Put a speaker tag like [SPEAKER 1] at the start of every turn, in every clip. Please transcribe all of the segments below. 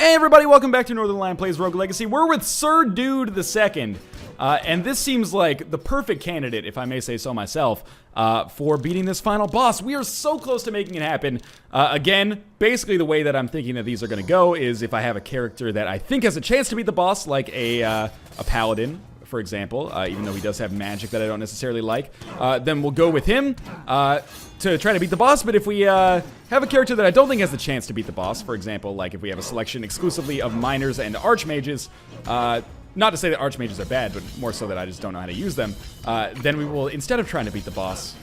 [SPEAKER 1] Hey everybody, welcome back to Northernlion Plays Rogue Legacy. We're with Sir Dude II, and this seems like the perfect candidate, if I may say so myself, for beating this final boss. We are so close to making it happen. Again, basically the way that I'm thinking that these are going to go is if I have a character that I think has a chance to beat the boss, like a paladin, for example, even though he does have magic that I don't necessarily like, then we'll go with him to try to beat the boss. But if we have a character that I don't think has the chance to beat the boss, for example, like if we have a selection exclusively of miners and archmages, not to say that archmages are bad, but more so that I just don't know how to use them, then we will, instead of trying to beat the boss,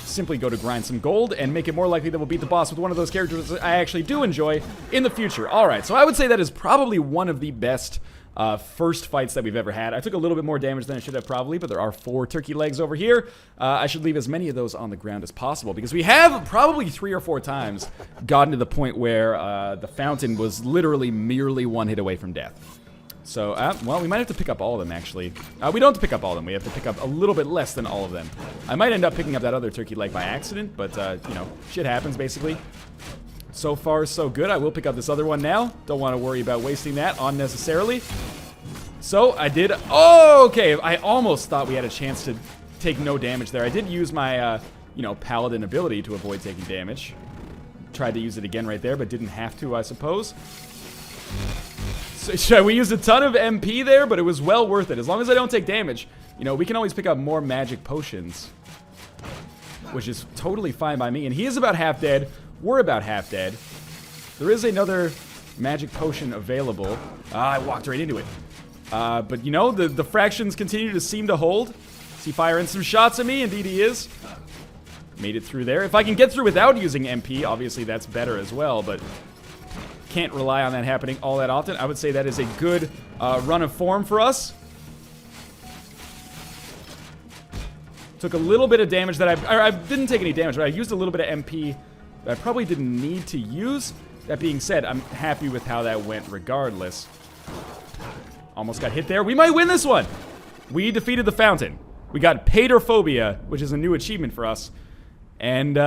[SPEAKER 1] simply go to grind some gold and make it more likely that we'll beat the boss with one of those characters I actually do enjoy in the future. Alright, so I would say that is probably one of the best first fights that we've ever had. I took a little bit more damage than I should have probably, but there are 4 turkey legs over here. I should leave as many of those on the ground as possible because we have probably 3 or 4 times gotten to the point where the fountain was literally merely 1 hit away from death. So, well, we might have to pick up all of them, actually. We don't have to pick up all of them. We have to pick up a little bit less than all of them. I might end up picking up that other turkey leg by accident, but, you know, shit happens, basically. So far, so good. I will pick up this other one now. Don't want to worry about wasting that unnecessarily. So, I did... Oh, okay. I almost thought we had a chance to take no damage there. I did use my, you know, paladin ability to avoid taking damage. Tried to use it again right there, but didn't have to, I suppose. So, we used a ton of MP there, but it was well worth it. As long as I don't take damage, you know, we can always pick up more magic potions, which is totally fine by me. And he is about half dead. We're about half dead. There is another magic potion available. I walked right into it. But, you know, the fractions continue to seem to hold. Is he firing some shots at me? Indeed he is. Made it through there. If I can get through without using MP, obviously that's better as well, but can't rely on that happening all that often. I would say that is a good run of form for us. Took a little bit of damage that I didn't take any damage, but I used a little bit of MP that I probably didn't need to use. That being said, I'm happy with how that went regardless. Almost got hit there. We might win this one. We defeated the fountain. We got Paedophobia, which is a new achievement for us. And,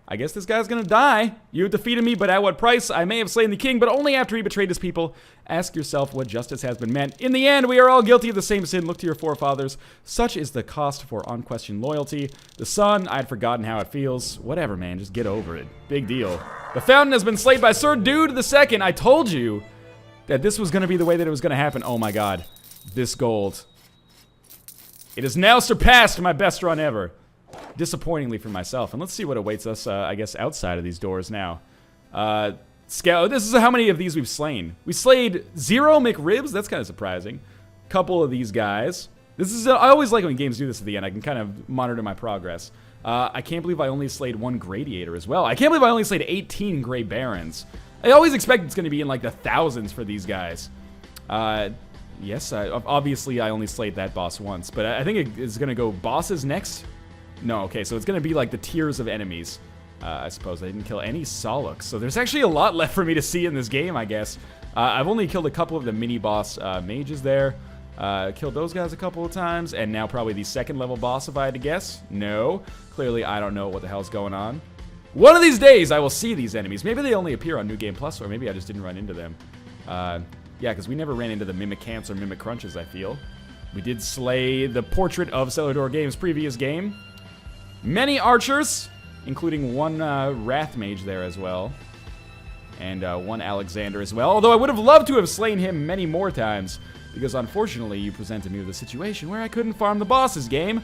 [SPEAKER 1] I guess this guy's gonna die. You defeated me, but at what price? I may have slain the king, but only after he betrayed his people. Ask yourself what justice has been meant. In the end, we are all guilty of the same sin. Look to your forefathers. Such is the cost for unquestioned loyalty. The sun, I'd forgotten how it feels. Whatever, man, just get over it. Big deal. The fountain has been slayed by Sir Dude II. I told you that this was gonna be the way that it was gonna happen. Oh my god. This gold. It has now surpassed my best run ever. Disappointingly for myself. And let's see what awaits us, I guess, outside of these doors now. Scout. This is how many of these we've slain. We slayed 0 McRibs. That's kind of surprising. Couple of these guys. This is... I always like when games do this at the end. I can kind of monitor my progress. I can't believe I only slayed 1 Gradiator as well. I can't believe I only slayed 18 Gray Barons. I always expect it's going to be in, like, the thousands for these guys. Yes, obviously I only slayed that boss once. But I think it's going to go bosses next. No, okay, so it's going to be like the tiers of enemies. I suppose I didn't kill any Soluks. So there's actually a lot left for me to see in this game, I guess. I've only killed a couple of the mini-boss mages there. Killed those guys a couple of times. And now probably the 2nd level boss, if I had to guess. No. Clearly, I don't know what the hell's going on. One of these days, I will see these enemies. Maybe they only appear on New Game Plus, or maybe I just didn't run into them. Yeah, because we never ran into the Mimikants or Mimic-Crunches, I feel. We did slay the portrait of Celador Games' previous game. Many archers, including 1 Wrath Mage there as well. And 1 Alexander as well. Although I would have loved to have slain him many more times. Because unfortunately you presented me with a situation where I couldn't farm the boss's game.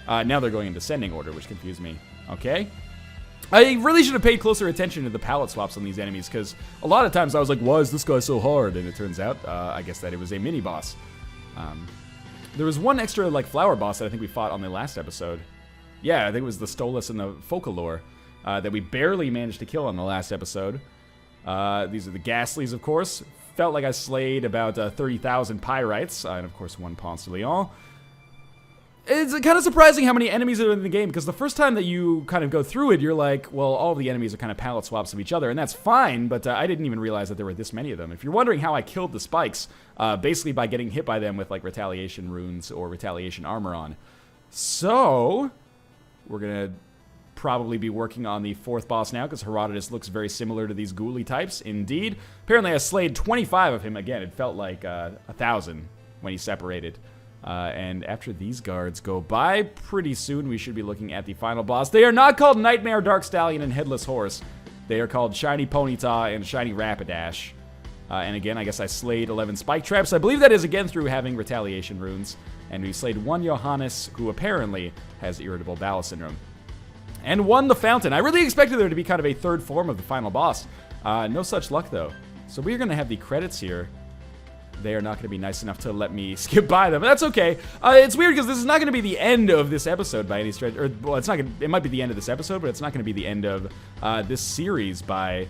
[SPEAKER 1] Now they're going in descending order, which confused me. Okay. I really should have paid closer attention to the palette swaps on these enemies. Because a lot of times I was like, why is this guy so hard? And it turns out, I guess that it was a mini-boss. There was 1 extra, like, flower boss that I think we fought on the last episode. Yeah, I think it was the Stolas and the Focalore that we barely managed to kill on the last episode. These are the Ghastlies, of course. Felt like I slayed about 30,000 Pyrites, and of course 1 Ponce de Leon. It's kind of surprising how many enemies are in the game, because the first time that you kind of go through it, you're like, well, all of the enemies are kind of palette swaps of each other, and that's fine, but I didn't even realize that there were this many of them. If you're wondering how I killed the spikes, basically by getting hit by them with, like, retaliation runes or retaliation armor on. So... we're gonna probably be working on the 4th boss now, because Herodotus looks very similar to these ghoulie types, indeed. Apparently I slayed 25 of him. Again, it felt like 1,000 when he separated. And after these guards go by, pretty soon we should be looking at the final boss. They are not called Nightmare, Dark Stallion, and Headless Horse. They are called Shiny Ponyta and Shiny Rapidash. And again, I guess I slayed 11 Spike Traps. I believe that is again through having Retaliation runes. And we slayed 1 Johannes, who apparently has Irritable Bowel Syndrome. And 1 the Fountain. I really expected there to be kind of a 3rd form of the final boss. No such luck, though. So we're going to have the credits here. They are not going to be nice enough to let me skip by them, but that's okay. It's weird because this is not going to be the end of this episode by any stretch. Or, well, it's not. It might be the end of this episode, but it's not going to be the end of this series by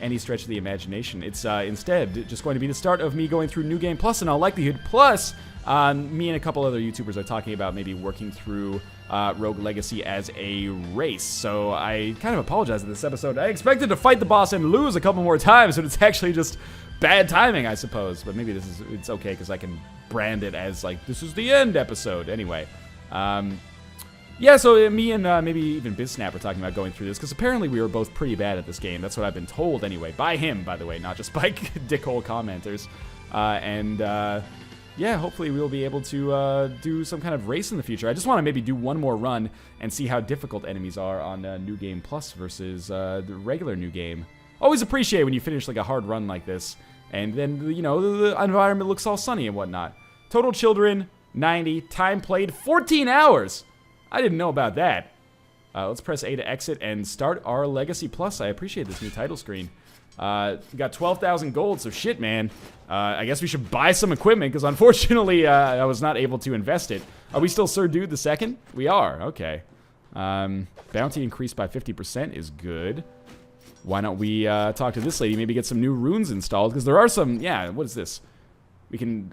[SPEAKER 1] any stretch of the imagination. It's instead just going to be the start of me going through New Game Plus in all likelihood. Plus, me and a couple other YouTubers are talking about maybe working through Rogue Legacy as a race. So I kind of apologize in this episode. I expected to fight the boss and lose a couple more times, but it's actually just bad timing, I suppose. But maybe it's okay because I can brand it as like, this is the end episode. Anyway, yeah, so me and maybe even BizSnap are talking about going through this because apparently we were both pretty bad at this game. That's what I've been told anyway, by him, by the way, not just by dickhole commenters. Yeah, hopefully we'll be able to do some kind of race in the future. I just want to maybe do one more run and see how difficult enemies are on New Game Plus versus the regular New Game. Always appreciate when you finish like a hard run like this, and then, you know, the environment looks all sunny and whatnot. Total children, 90. Time played, 14 hours. I didn't know about that. Let's press A to exit and start our Legacy Plus. I appreciate this new title screen. We got 12,000 gold, so shit, man. I guess we should buy some equipment, because unfortunately, I was not able to invest it. Are we still Sir Dude the Second? We are, okay. Bounty increased by 50% is good. Why don't we talk to this lady, maybe get some new runes installed, because there are some, yeah, what is this? We can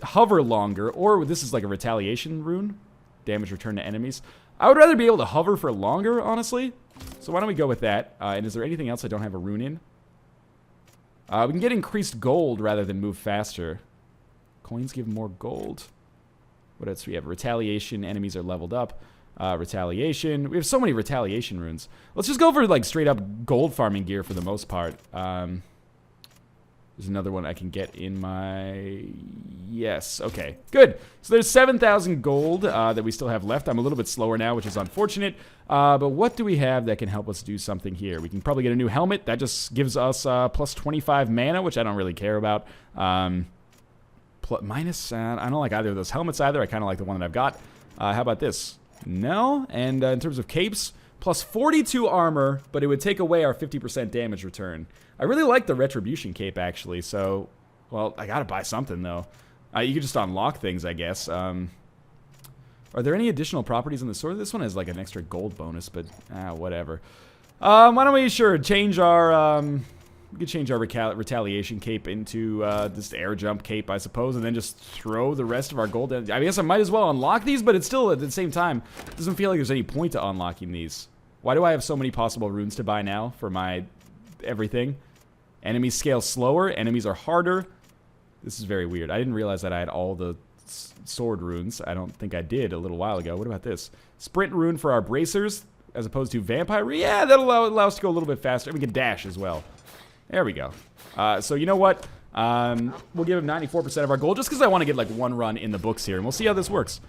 [SPEAKER 1] hover longer, or this is like a retaliation rune. Damage returned to enemies. I would rather be able to hover for longer, honestly. So why don't we go with that? And is there anything else I don't have a rune in? We can get increased gold rather than move faster. Coins give more gold. What else do we have? Retaliation. Enemies are leveled up. Retaliation. We have so many retaliation runes. Let's just go for like straight up gold farming gear for the most part. There's another one I can get in my... Yes, okay, good. So there's 7,000 gold that we still have left. I'm a little bit slower now, which is unfortunate. But what do we have that can help us do something here? We can probably get a new helmet. That just gives us plus 25 mana, which I don't really care about. Minus, I don't like either of those helmets either. I kind of like the one that I've got. How about this? No, and in terms of capes, plus 42 armor, but it would take away our 50% damage return. I really like the Retribution cape, actually, so... Well, I gotta buy something, though. You can just unlock things, I guess. Are there any additional properties on the sword? This one has, like, an extra gold bonus, but... whatever. Why don't we, change our, we could change our Retaliation cape into, this air jump cape, I suppose, and then just throw the rest of our gold... I guess I might as well unlock these, but it's still, at the same time, it doesn't feel like there's any point to unlocking these. Why do I have so many possible runes to buy now for my... everything? Enemies scale slower, enemies are harder. This is very weird. I didn't realize that I had all the sword runes. I don't think I did a little while ago. What about this? Sprint rune for our bracers, as opposed to vampire. Yeah, that'll allow us to go a little bit faster. We can dash as well. There we go. So you know what? We'll give him 94% of our gold, just because I want to get like one run in the books here, and we'll see how this works.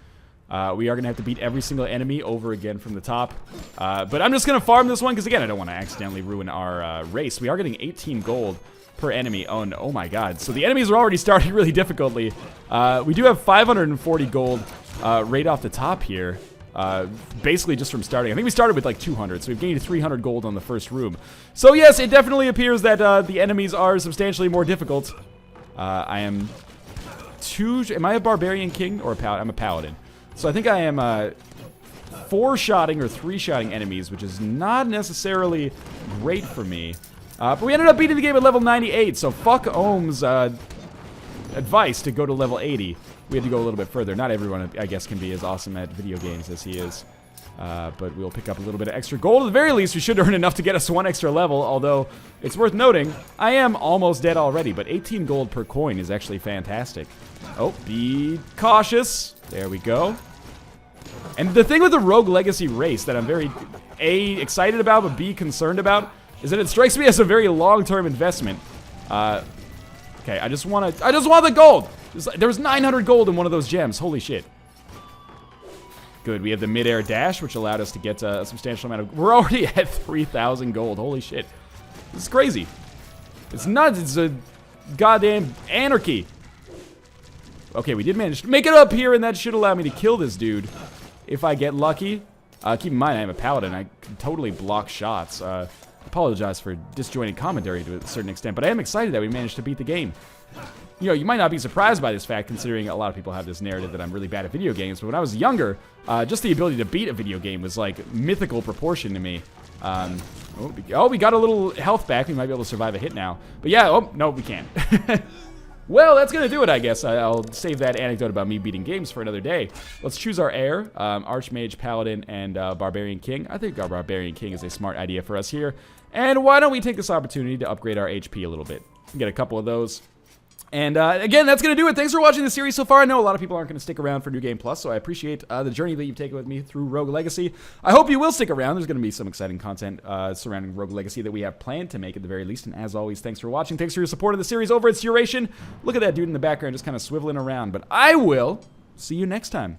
[SPEAKER 1] We are going to have to beat every single enemy over again from the top. But I'm just going to farm this one, because again, I don't want to accidentally ruin our race. We are getting 18 gold per enemy. Oh my god. So the enemies are already starting really difficultly. We do have 540 gold right off the top here. Basically just from starting. I think we started with like 200, so we've gained 300 gold on the first room. So yes, it definitely appears that the enemies are substantially more difficult. I am am I a barbarian king or a paladin? I'm a paladin. So I think I am 4-shotting or 3-shotting enemies, which is not necessarily great for me. But we ended up beating the game at level 98, so fuck Ohm's advice to go to level 80. We had to go a little bit further. Not everyone, I guess, can be as awesome at video games as he is. But we'll pick up a little bit of extra gold. At the very least, we should earn enough to get us one extra level, although it's worth noting, I am almost dead already, but 18 gold per coin is actually fantastic. Oh, be cautious. There we go. And the thing with the Rogue Legacy race that I'm very A, excited about, but B, concerned about, is that it strikes me as a very long-term investment. Okay, I just want the gold. There was 900 gold in one of those gems. Holy shit. Good, we have the mid-air dash, which allowed us to get a substantial amount of... We're already at 3,000 gold. Holy shit. This is crazy. It's nuts. It's a goddamn anarchy. Okay, we did manage to make it up here, and that should allow me to kill this dude if I get lucky. Keep in mind, I am a paladin. I can totally block shots. Apologize for disjointed commentary to a certain extent, but I am excited that we managed to beat the game. You know, you might not be surprised by this fact, considering a lot of people have this narrative that I'm really bad at video games, but when I was younger, just the ability to beat a video game was like mythical proportion to me. Oh, we got a little health back. We might be able to survive a hit now. But yeah, oh, no, we can't. Well, that's going to do it, I guess. I'll save that anecdote about me beating games for another day. Let's choose our heir, Archmage, Paladin, and Barbarian King. I think our Barbarian King is a smart idea for us here. And why don't we take this opportunity to upgrade our HP a little bit? Get a couple of those. And again, that's going to do it. Thanks for watching the series so far. I know a lot of people aren't going to stick around for New Game Plus, so I appreciate the journey that you've taken with me through Rogue Legacy. I hope you will stick around. There's going to be some exciting content surrounding Rogue Legacy that we have planned to make at the very least. And as always, thanks for watching. Thanks for your support of the series over its duration. Look at that dude in the background just kind of swiveling around. But I will see you next time.